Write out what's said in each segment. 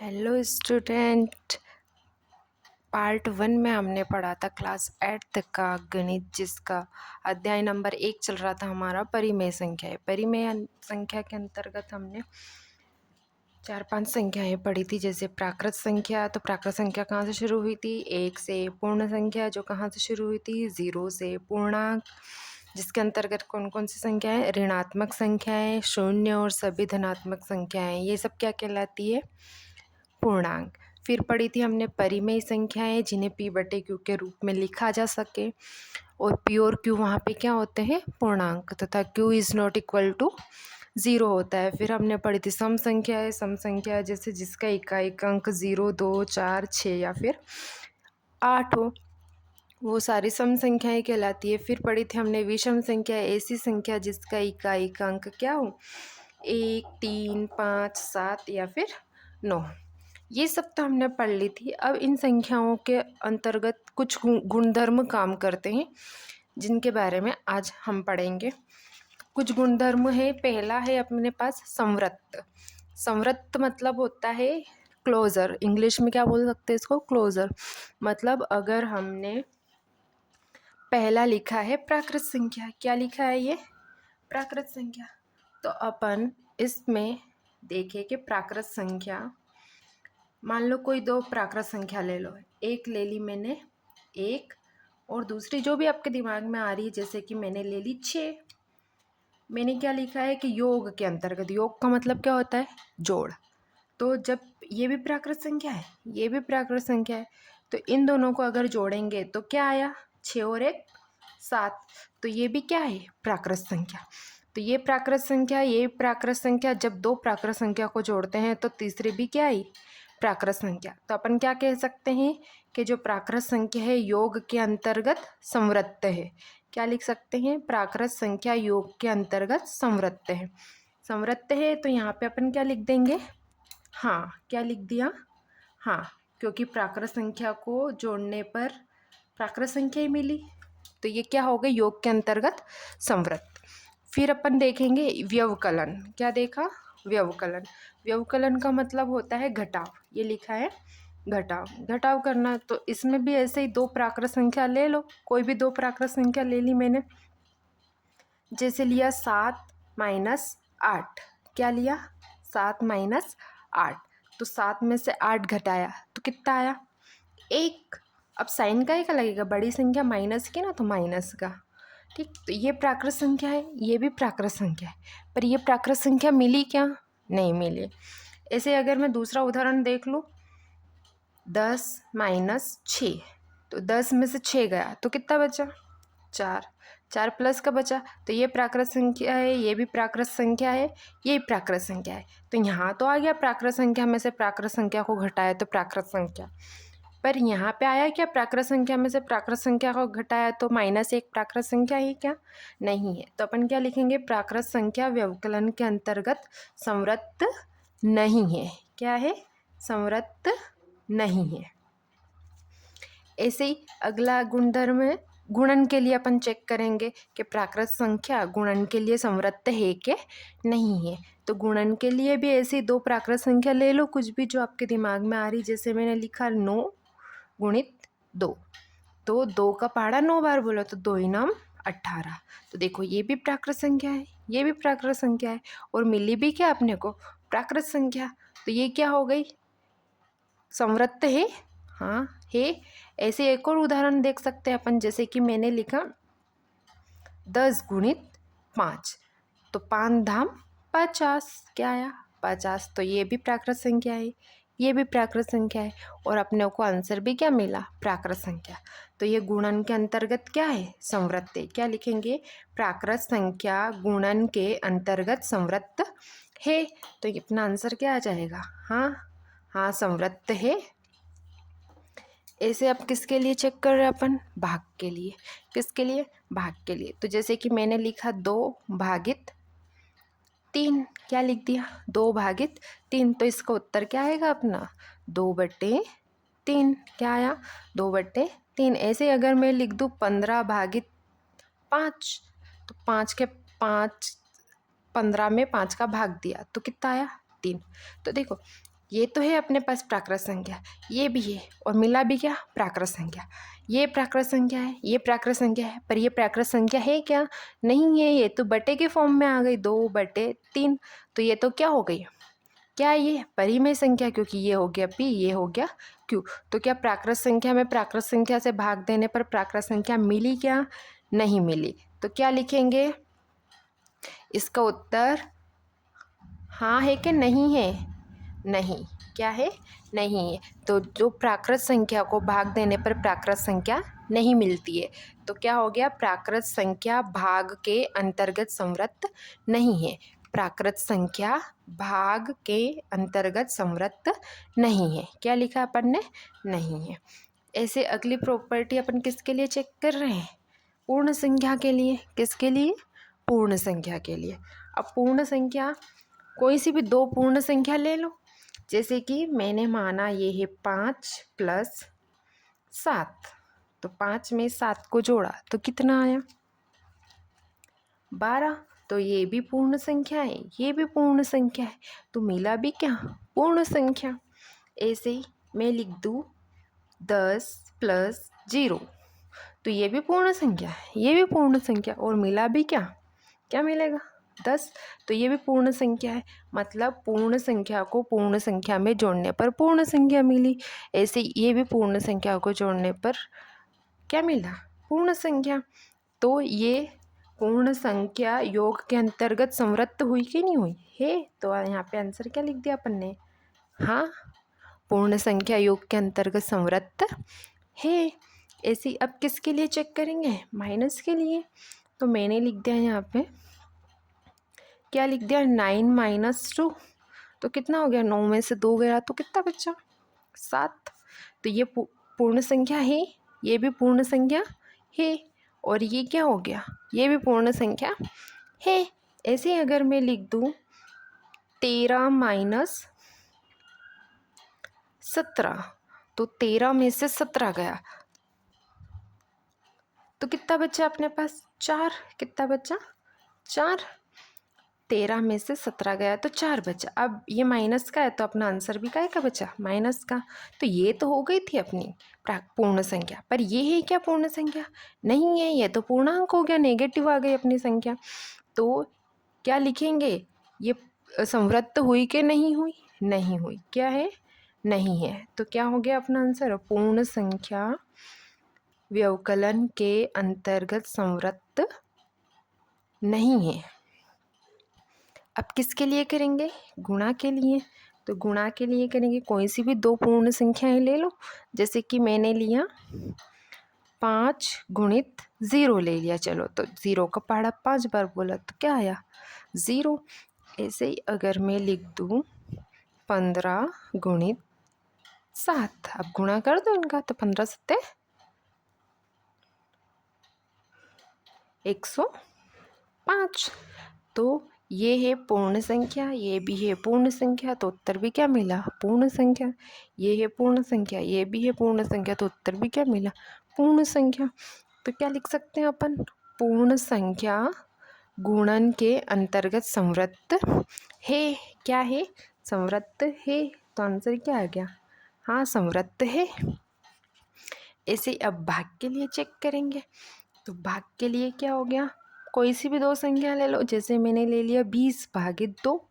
Hello student. Part 1 में हमने पढ़ा था क्लास 8 का गणित, जिसका अध्याय नंबर 1 चल रहा था हमारा परिमेय संख्याएं। परिमेय संख्या के अंतर्गत हमने 4-5 संख्याएं पढ़ी थी, जैसे प्राकृत संख्या। तो प्राकृत संख्या कहाँ से शुरू हुई थी? 1 से। पूर्ण संख्या जो कहाँ से शुरू हुई थी? 0 से। पूर्णांक जिसके अंतर्गत कौन कौन सी संख्याएं? ऋणात्मक संख्याएं, शून्य और सभी धनात्मक संख्याएं, ये सब क्या कहलाती है? पूर्णांक। फिर पढ़ी थी हमने परिमेय संख्याएं, जिन्हें p/q के रूप में लिखा जा सके, और p और q वहाँ पे क्या होते हैं? पूर्णांक, तथा q is not equal to 0 होता है। फिर हमने पढ़ी थी सम संख्याएं। सम संख्या जैसे जिसका इकाइक अंक 0, 2, 4, 6 या फिर 8 हो, वो सारी सम संख्याएं कहलाती है। फिर पढ़ी थी हमने विषम संख्या, ऐसी संख्या जिसका इकाइक अंक क्या हो? 1, 3, 5, 7 या फिर 9। ये सब तो हमने पढ़ ली थी। अब इन संख्याओं के अंतर्गत कुछ गुणधर्म काम करते हैं, जिनके बारे में आज हम पढ़ेंगे। कुछ गुणधर्म है। पहला है अपने पास संवृत्त। संवृत्त मतलब होता है क्लोजर। इंग्लिश में क्या बोल सकते हैं इसको? क्लोजर। मतलब अगर हमने पहला लिखा है प्राकृत संख्या, क्या लिखा है ये? प्राकृत संख्या। तो अपन इसमें देखें कि प्राकृत संख्या, मान लो कोई दो प्राकृत संख्या ले लो। एक ले ली मैंने, एक, और दूसरी जो भी आपके दिमाग में आ रही है, जैसे कि मैंने ले ली 6। मैंने क्या लिखा है कि योग के अंतर्गत। योग का मतलब क्या होता है? जोड़। तो जब ये भी प्राकृत संख्या है, ये भी प्राकृत संख्या है, तो इन दोनों को अगर जोड़ेंगे तो क्या आया? 6 और 1 7। तो ये भी क्या है? प्राकृत संख्या। तो ये प्राकृत संख्या, ये प्राकृत संख्या, जब दो प्राकृत संख्या को जोड़ते हैं तो तीसरी भी क्या आई? प्राकृत संख्या। तो अपन क्या कह सकते हैं कि जो प्राकृत संख्या है योग के अंतर्गत संवृत्त है। क्या लिख सकते हैं? प्राकृत संख्या योग के अंतर्गत संवृत्त है। संवृत्त है तो यहाँ पे अपन क्या लिख देंगे? हाँ, क्या लिख दिया? हाँ, क्योंकि प्राकृत संख्या को जोड़ने पर प्राकृत संख्या ही मिली, तो ये क्या हो गई? योग के अंतर्गत संवृत्त। फिर अपन देखेंगे व्यवकलन। क्या देखा? व्यवकलन। व्यवकलन का मतलब होता है घटाव। ये लिखा है घटाव। घटाव करना, तो इसमें भी ऐसे ही दो प्राकृत संख्या ले लो। कोई भी दो प्राकृत संख्या ले ली मैंने, जैसे लिया 7 माइनस 8। क्या लिया? 7 माइनस 8। तो 7 में से 8 घटाया तो कितना आया? 1। अब साइन का ही का लगेगा, बड़ी संख्या माइनस की ना, तो माइनस का। ठीक, तो ये प्राकृत संख्या है, ये भी प्राकृत संख्या है, पर ये प्राकृत संख्या मिली क्या? नहीं मिली। ऐसे अगर मैं दूसरा उदाहरण देख लूँ, 10 माइनस 6। तो 10 में से 6 गया तो कितना बचा? 4। 4 प्लस का बचा, तो ये प्राकृत संख्या है, ये भी प्राकृत संख्या है, ये प्राकृत संख्या है। तो यहाँ तो आ गया प्राकृत संख्या में से प्राकृत संख्या को घटाया तो प्राकृत संख्या। पर यहाँ पे आया क्या? प्राकृत संख्या में से प्राकृत संख्या को घटाया तो -1 प्राकृत संख्या ही क्या? नहीं है। तो अपन क्या लिखेंगे? प्राकृत संख्या व्यवकलन के अंतर्गत संवृत्त नहीं है। क्या है? संवृत्त नहीं है। ऐसे ही अगला गुणधर्म है गुणन के लिए। अपन चेक करेंगे कि प्राकृत संख्या गुणन के लिए संवृत्त है कि नहीं है। तो गुणन के लिए भी ऐसी दो प्राकृत संख्या ले लो, कुछ भी जो आपके दिमाग में आ रही। जैसे मैंने लिखा 9 गुणित 2। तो 2 का पहाड़ा 9 बार बोला, तो 2 ही नाम 18। तो देखो ये भी प्राकृत संख्या है, ये भी प्राकृत संख्या है, और मिली भी क्या अपने को? प्राकृत संख्या। तो ये क्या हो गई? संवृत्त है। हाँ है। ऐसे एक और उदाहरण देख सकते हैं अपन, जैसे कि मैंने लिखा 10 गुणित 5। तो 5 धाम 50। क्या आया? 50। तो ये भी प्राकृत संख्या है, ये भी प्राकृत संख्या है, और अपने को आंसर भी क्या मिला? प्राकृत संख्या। तो ये गुणन के अंतर्गत क्या है? संवृत्त है। क्या लिखेंगे? प्राकृत संख्या गुणन के अंतर्गत संवृत्त है। तो ये अपना आंसर क्या आ जाएगा? हाँ हाँ, संवृत्त है। ऐसे अब किसके लिए चेक कर रहे हैं अपन? भाग के लिए। किसके लिए? भाग के लिए। तो जैसे कि मैंने लिखा 2 भागित 3। क्या लिख दिया? 2 भागित 3। तो इसका उत्तर क्या आएगा अपना? 2/3। क्या आया? 2/3। ऐसे अगर मैं लिख दूँ 15 भागित 5, तो 15 में 5 का भाग दिया तो कितना आया? 3। तो देखो ये तो है अपने पास प्राकृत संख्या, ये भी है और मिला भी क्या, प्राकृत संख्या। ये प्राकृत संख्या है, ये प्राकृत संख्या है, पर ये प्राकृत संख्या है क्या, नहीं है। ये तो बटे के फॉर्म में आ गई, 2/3। तो ये तो क्या हो गई, क्या ये परिमेय संख्या, क्योंकि ये हो गया p, ये हो गया q। तो क्या प्राकृत संख्या में प्राकृत संख्या से भाग देने पर प्राकृत संख्या मिली क्या, नहीं मिली। तो क्या लिखेंगे, इसका उत्तर हाँ है कि नहीं है, नहीं, क्या है, नहीं है। तो जो प्राकृत संख्या को भाग देने पर प्राकृत संख्या नहीं मिलती है, तो क्या हो गया, प्राकृत संख्या भाग के अंतर्गत संवृत्त नहीं है, प्राकृत संख्या भाग के अंतर्गत संवृत्त नहीं है। क्या लिखा अपन ने, नहीं है। ऐसे अगली प्रॉपर्टी अपन किसके लिए चेक कर रहे हैं, पूर्ण संख्या के लिए। किसके लिए, पूर्ण संख्या के लिए। अब पूर्ण संख्या कोई सी भी दो पूर्ण संख्या ले लो, जैसे कि मैंने माना ये है 5 + 7, तो 5 में 7 को जोड़ा तो कितना आया, 12। तो ये भी पूर्ण संख्या है, ये भी पूर्ण संख्या है, तो मिला भी क्या, पूर्ण संख्या। ऐसे ही मैं लिख दूँ 10 + 0, तो ये भी पूर्ण संख्या है, ये भी पूर्ण संख्या, और मिला भी क्या, क्या मिलेगा, 10। तो ये भी पूर्ण संख्या है, मतलब पूर्ण संख्या को पूर्ण संख्या में जोड़ने पर पूर्ण संख्या मिली। ऐसे ये भी पूर्ण संख्या को जोड़ने पर क्या मिला, पूर्ण संख्या। तो ये पूर्ण संख्या योग के अंतर्गत संवृत्त हुई कि नहीं हुई है। तो यहाँ पे आंसर क्या लिख दिया अपन ने, हाँ, पूर्ण संख्या योग के अंतर्गत संवृत्त है। ऐसे अब किसके लिए चेक करेंगे, माइनस के लिए। तो मैंने लिख दिया यहाँ पे, क्या लिख दिया, 9 - 2, तो कितना हो गया, 9 में से 2 गया तो कितना बचा, 7। तो ये पूर्ण संख्या है, ये भी पूर्ण संख्या है, और ये क्या हो गया, ये भी पूर्ण संख्या है। ऐसे ही अगर मैं लिख दूँ 13 - 17, तो 13 में से 17 गया तो कितना बचा अपने पास, 4। कितना बचा, 4। 13 में से 17 गया तो 4 बचा। अब ये माइनस का है तो अपना आंसर भी काय का बचा, माइनस का। तो ये तो हो गई थी अपनी पूर्ण संख्या, पर ये है क्या पूर्ण संख्या, नहीं है, ये तो पूर्णांक हो गया, नेगेटिव आ गई अपनी संख्या। तो क्या लिखेंगे, ये संवृत्त हुई कि नहीं हुई, नहीं हुई, क्या है, नहीं है। तो क्या हो गया अपना आंसर, पूर्ण संख्या व्यवकलन के अंतर्गत संवृत्त नहीं है। अब किसके लिए करेंगे, गुणा के लिए। तो गुणा के लिए करेंगे, कोई सी भी दो पूर्ण संख्याएं ले लो, जैसे कि मैंने लिया 5 × 0 ले लिया, चलो तो 0 का पहाड़ा 5 बार बोला तो क्या आया, 0। ऐसे ही अगर मैं लिख दूँ 15 × 7, अब गुणा कर दो इनका, तो 15 × 7 105। तो ये है पूर्ण संख्या, ये भी है पूर्ण संख्या, तो उत्तर भी क्या मिला, पूर्ण संख्या। ये है पूर्ण संख्या, ये भी है पूर्ण संख्या, तो उत्तर भी क्या मिला, पूर्ण संख्या। तो क्या लिख सकते हैं अपन, पूर्ण संख्या गुणन के अंतर्गत संवृत्त है। क्या है, संवृत्त है। तो आंसर क्या आ गया, हाँ, संवृत्त है। ऐसे अब भाग के लिए चेक करेंगे। तो भाग के लिए क्या हो गया, कोई सी भी दो संख्या ले लो, जैसे मैंने ले लिया 20/2,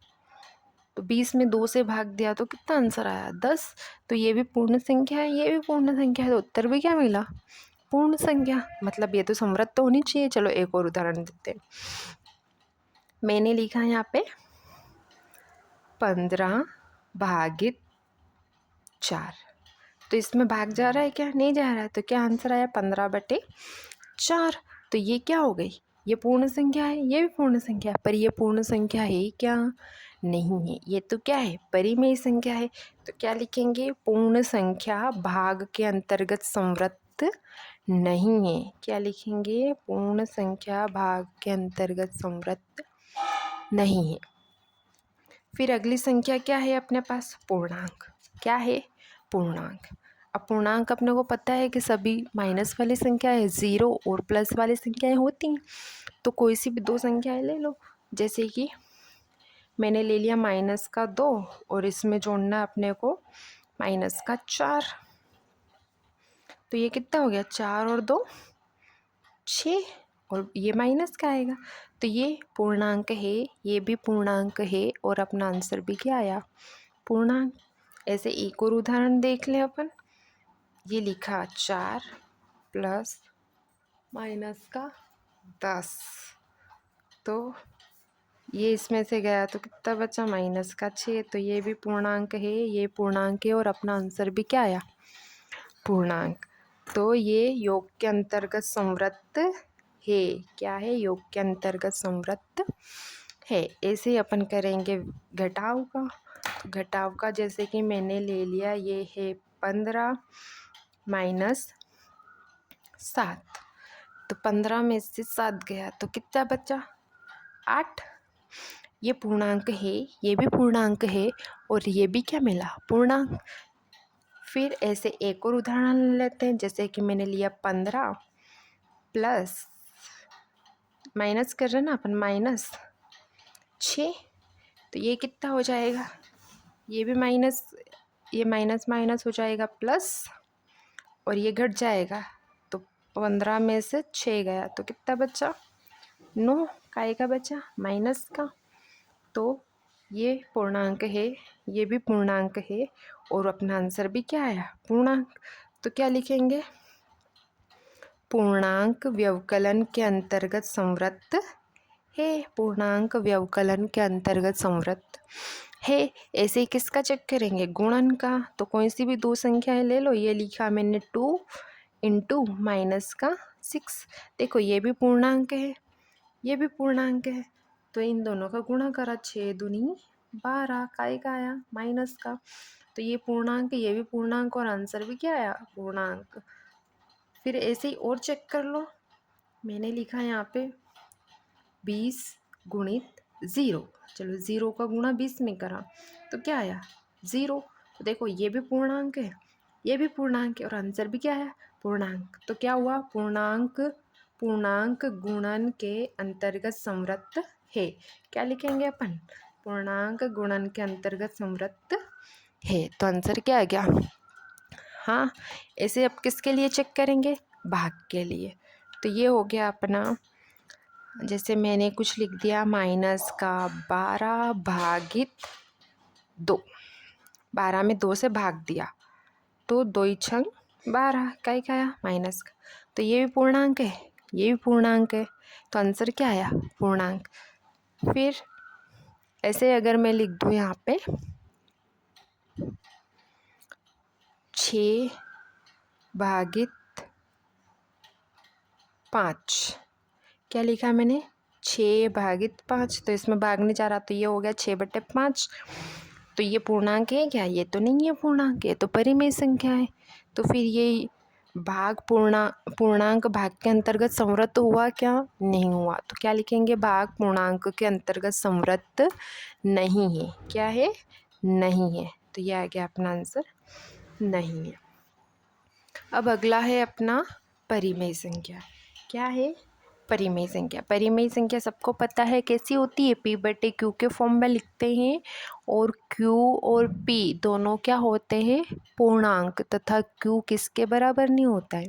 तो 20 में 2 से भाग दिया तो कितना आंसर आया, 10। तो ये भी पूर्ण संख्या है, ये भी पूर्ण संख्या है, तो उत्तर भी क्या मिला, पूर्ण संख्या। मतलब ये तो संवृत्त होनी चाहिए। चलो एक और उदाहरण देते हैं। मैंने लिखा यहाँ पे 15/4, तो इसमें भाग जा रहा है क्या, नहीं जा रहा है, तो क्या आंसर आया, 15/4। तो ये क्या हो गई, ये पूर्ण संख्या है, ये भी पूर्ण संख्या है, पर ये पूर्ण संख्या है क्या, नहीं है, ये तो क्या है, परिमेय संख्या है। तो क्या लिखेंगे, पूर्ण संख्या भाग के अंतर्गत संवृत्त नहीं है। क्या लिखेंगे, पूर्ण संख्या भाग के अंतर्गत संवृत्त नहीं है। फिर अगली संख्या क्या है अपने पास, पूर्णांक। क्या है, पूर्णांक। अब पूर्णांक अपने को पता है कि सभी माइनस वाली संख्याएं 0 और प्लस वाली संख्याएं होती हैं। तो कोई सी भी दो संख्याएं ले लो, जैसे कि मैंने ले लिया माइनस का 2 और इसमें जोड़ना है अपने को माइनस का 4। तो ये कितना हो गया, 4 और 2 6, और ये माइनस का आएगा। तो ये पूर्णांक है, ये भी पूर्णांक है, और अपना आंसर भी क्या आया, पूर्णांक। ऐसे एक और उदाहरण देख लें अपन। ये लिखा 4 प्लस माइनस का 10, तो ये इसमें से गया तो कितना बचा, माइनस का 6। तो ये भी पूर्णांक है, ये पूर्णांक है, और अपना आंसर भी क्या आया, पूर्णांक। तो ये योग के अंतर्गत संवृत्त है। क्या है, योग के अंतर्गत संवृत्त है। ऐसे ही अपन करेंगे घटाव का। तो घटाव का जैसे कि मैंने ले लिया, ये है 15 माइनस 7। तो 15 में से 7 गया तो कितना बचा, 8। ये पूर्णांक है, ये भी पूर्णांक है, और ये भी क्या मिला, पूर्णांक। फिर ऐसे एक और उदाहरण लेते हैं। जैसे कि मैंने लिया 15 प्लस, माइनस कर रहे हैं ना अपन, माइनस 6। तो ये कितना हो जाएगा, ये भी माइनस, ये माइनस माइनस हो जाएगा प्लस, और ये घट जाएगा। तो 15 में से 6 गया तो कितना बचा, 9। काय का बचा, माइनस का। तो ये पूर्णांक है, ये भी पूर्णांक है, और अपना आंसर भी क्या आया, पूर्णांक। तो क्या लिखेंगे, पूर्णांक व्यवकलन के अंतर्गत संवृत्त है। पूर्णांक व्यवकलन के अंतर्गत संवृत्त है। ऐसे ही किसका चेक करेंगे, गुणन का। तो कोई सी भी दो संख्याएं ले लो। ये लिखा मैंने 2 इंटू माइनस का 6। देखो ये भी पूर्णांक है, ये भी पूर्णांक है, तो इन दोनों का गुणा करा, 6 दूनी 12, काय का आया, माइनस का। तो ये पूर्णांक, ये भी पूर्णांक, और आंसर भी क्या आया, पूर्णांक। फिर ऐसे ही और चेक कर लो। मैंने लिखा यहाँ पे 20 गुणित 0। चलो 0 का गुणा 20 में करा तो क्या आया, 0। तो देखो ये भी पूर्णांक है, ये भी पूर्णांक है, और आंसर भी क्या है, पूर्णांक। तो क्या हुआ, पूर्णांक, पूर्णांक गुणन के अंतर्गत संवृत्त है। क्या लिखेंगे अपन, पूर्णांक गुणन के अंतर्गत संवृत्त है। तो आंसर क्या आ गया, हाँ। ऐसे अब किसके लिए चेक करेंगे, भाग के लिए। तो ये हो गया अपना, जैसे मैंने कुछ लिख दिया, माइनस का 12 भागित 2। 12 में 2 से भाग दिया तो 2 छंग 12, क्या आया, माइनस का। तो ये भी पूर्णांक है, ये भी पूर्णांक है, तो आंसर क्या आया, पूर्णांक। फिर ऐसे अगर मैं लिख दूँ यहाँ पे 6 भागित 5, क्या लिखा मैंने, 6 भागित 5। तो इसमें भागने जा रहा, तो ये हो गया 6/5। तो ये पूर्णांक है क्या, ये तो नहीं है पूर्णांक, ये तो परिमेय संख्या है। तो फिर ये भाग पूर्णांक भाग के अंतर्गत संवृत्त हुआ क्या, नहीं हुआ। तो क्या लिखेंगे, भाग पूर्णांक के अंतर्गत संवृत्त नहीं है। क्या है, नहीं है। तो ये आ गया अपना आंसर, नहीं है। अब अगला है अपना परिमेय संख्या। क्या है, परिमेय संख्या। परिमेय संख्या सबको पता है कैसी होती है, P/Q के फॉर्म में लिखते हैं, और Q और P दोनों क्या होते हैं, पूर्णांक, तथा Q किसके बराबर नहीं होता है,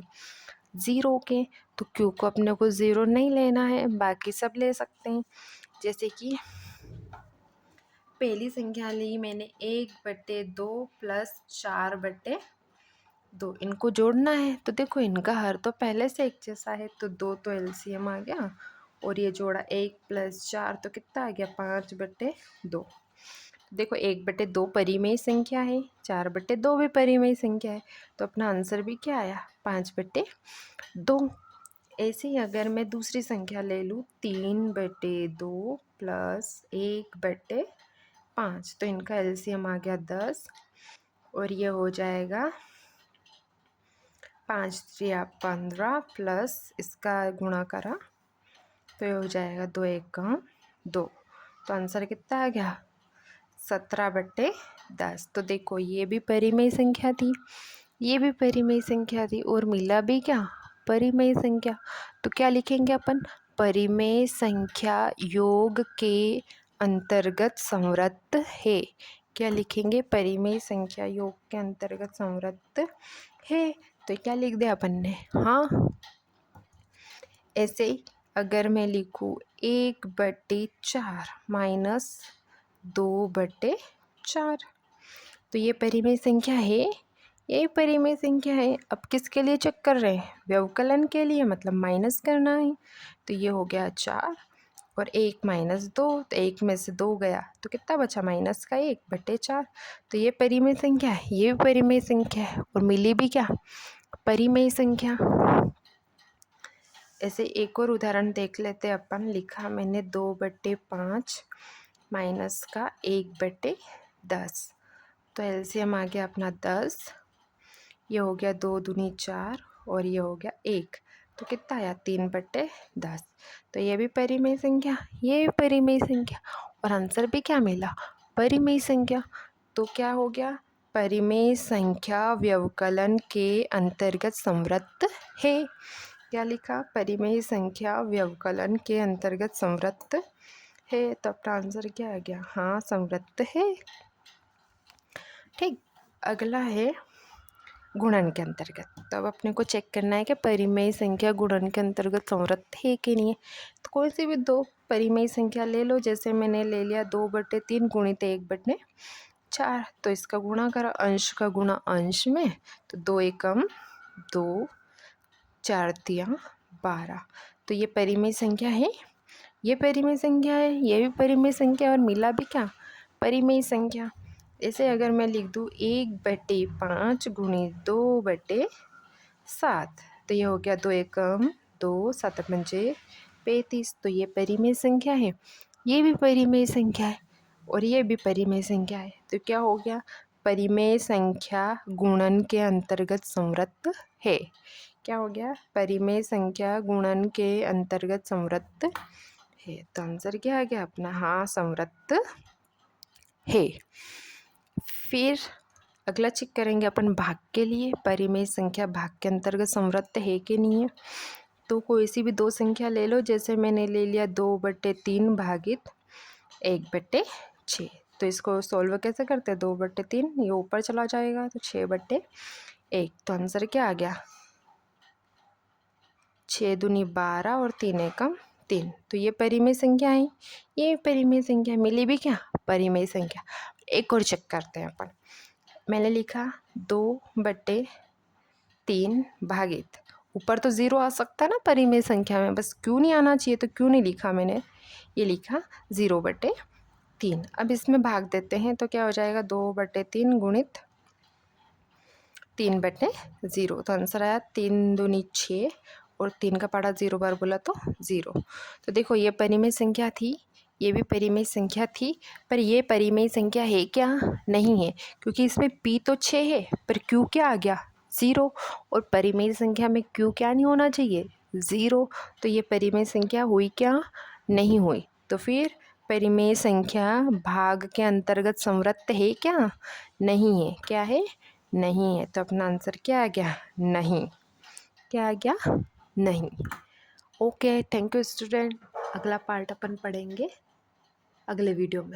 0 के। तो Q को अपने को 0 नहीं लेना है, बाकी सब ले सकते हैं। जैसे कि पहली संख्या ली मैंने 1/2 प्लस 4/2, इनको जोड़ना है। तो देखो इनका हर तो पहले से एक जैसा है, तो 2 तो एलसीएम आ गया, और ये जोड़ा 1 + 4 तो कितना आ गया, 5/2। देखो 1/2 परिमेय संख्या है, 4/2 भी परिमेय संख्या है, तो अपना आंसर भी क्या आया, 5/2। ऐसे ही अगर मैं दूसरी संख्या ले लूँ 3/2 प्लस 1/5, तो इनका एलसीएम आ गया 10, और ये हो जाएगा 5 3 15 प्लस इसका गुणा करा तो ये हो जाएगा 2 1 2। तो आंसर कितना आ गया, 17/10। तो देखो ये भी परिमेय संख्या थी, ये भी परिमेय संख्या थी, और मिला भी क्या, परिमेय संख्या। तो क्या लिखेंगे अपन, परिमेय संख्या योग के अंतर्गत संवृत्त है। क्या लिखेंगे? परिमेय संख्या योग के अंतर्गत संवृत्त है। तो क्या लिख दिया अपन ने? हाँ। ऐसे ही अगर मैं लिखूँ 1/4 माइनस 2/4, तो ये परिमेय संख्या है। ये परिमेय संख्या है। अब किसके लिए चेक कर रहे हैं? व्यवकलन के लिए, मतलब माइनस करना है। तो ये हो गया 4 और 1 माइनस 2, तो 1 में से 2 गया तो कितना बचा? माइनस का 1/4। तो ये परिमेय संख्या है, ये भी परिमेय संख्या है और मिली भी क्या? परिमेय संख्या। ऐसे एक और उदाहरण देख लेते हैं अपन। लिखा मैंने 2/5 माइनस का 1/10, तो एलसीएम आ गया अपना 10। ये हो गया 2 दूनी 4 और ये हो गया 1, तो कितना आया? 3/10। तो ये भी परिमेय संख्या, ये भी परिमेय संख्या और आंसर भी क्या मिला? परिमेय संख्या। तो क्या हो गया? परिमेय संख्या व्यवकलन के अंतर्गत संवृत्त है। क्या लिखा? परिमेय संख्या व्यवकलन के अंतर्गत संवृत्त है। तो अपना आंसर क्या आ गया? हाँ, संवृत्त है। ठीक, अगला है गुणन के अंतर्गत। तो अब अपने को चेक करना है कि परिमेय संख्या गुणन के अंतर्गत संवृत्त है कि नहीं है। तो कोई सी भी दो परिमेय संख्या ले लो। जैसे मैंने ले लिया 2/3 गुणित 1/4, तो इसका गुणा करा, अंश का गुणा अंश में, तो 2 एकम 2, 4 तिया 12। तो ये परिमेय संख्या है, ये परिमेय संख्या है, ये भी परिमेय संख्या और मिला भी क्या? परिमेय संख्या। ऐसे अगर मैं लिख दूँ 1/5 गुणित 2/7, तो ये हो गया 2 एकम 2, 7 पंचे 35। तो ये परिमेय संख्या है, ये भी परिमेय संख्या है और ये भी परिमेय संख्या है। तो क्या हो गया? परिमेय संख्या गुणन के अंतर्गत संवृत्त है। क्या हो गया? परिमेय संख्या गुणन के अंतर्गत संवृत्त है। तो आंसर क्या आ गया अपना? हाँ, संवृत्त है। फिर अगला चेक करेंगे अपन भाग के लिए। परिमेय संख्या भाग के अंतर्गत संवृत्त है कि नहीं है। तो कोई सी भी दो संख्या ले लो। जैसे मैंने ले लिया 2/3 भागित 1/6। तो इसको सोल्व कैसे करते हैं? 2/3 ये ऊपर चला जाएगा तो 6/1। तो आंसर क्या आ गया? 6 दूनी 12 और 3 एकम 3। तो ये परिमेय संख्या है, ये परिमेय संख्या। मिली भी क्या? परिमेय संख्या। एक और चेक करते हैं अपन। मैंने लिखा 2/3 भागित, ऊपर तो 0 आ सकता है ना परिमेय संख्या में, बस क्यों नहीं आना चाहिए, तो क्यों नहीं लिखा मैंने, ये लिखा 0/3। अब इसमें भाग देते हैं तो क्या हो जाएगा? 2/3 गुणित 3/0। तो आंसर आया 3 दूनी 6 और 3 का पढ़ा 0 बार बोला तो 0। तो देखो ये परिमेय संख्या थी, ये भी परिमेय संख्या थी, पर ये परिमेय संख्या है क्या? नहीं है, क्योंकि इसमें p तो 6 है पर q क्या आ गया? 0। और परिमेय संख्या में q क्या नहीं होना चाहिए? 0। तो ये परिमेय संख्या हुई क्या? नहीं हुई। तो फिर परिमेय संख्या भाग के अंतर्गत संवृत्त है क्या? नहीं है। क्या है? नहीं है। तो अपना आंसर क्या आ गया? नहीं। क्या आ गया? नहीं। Okay, thank you student. अगला पार्ट अपन पढ़ेंगे अगले वीडियो में।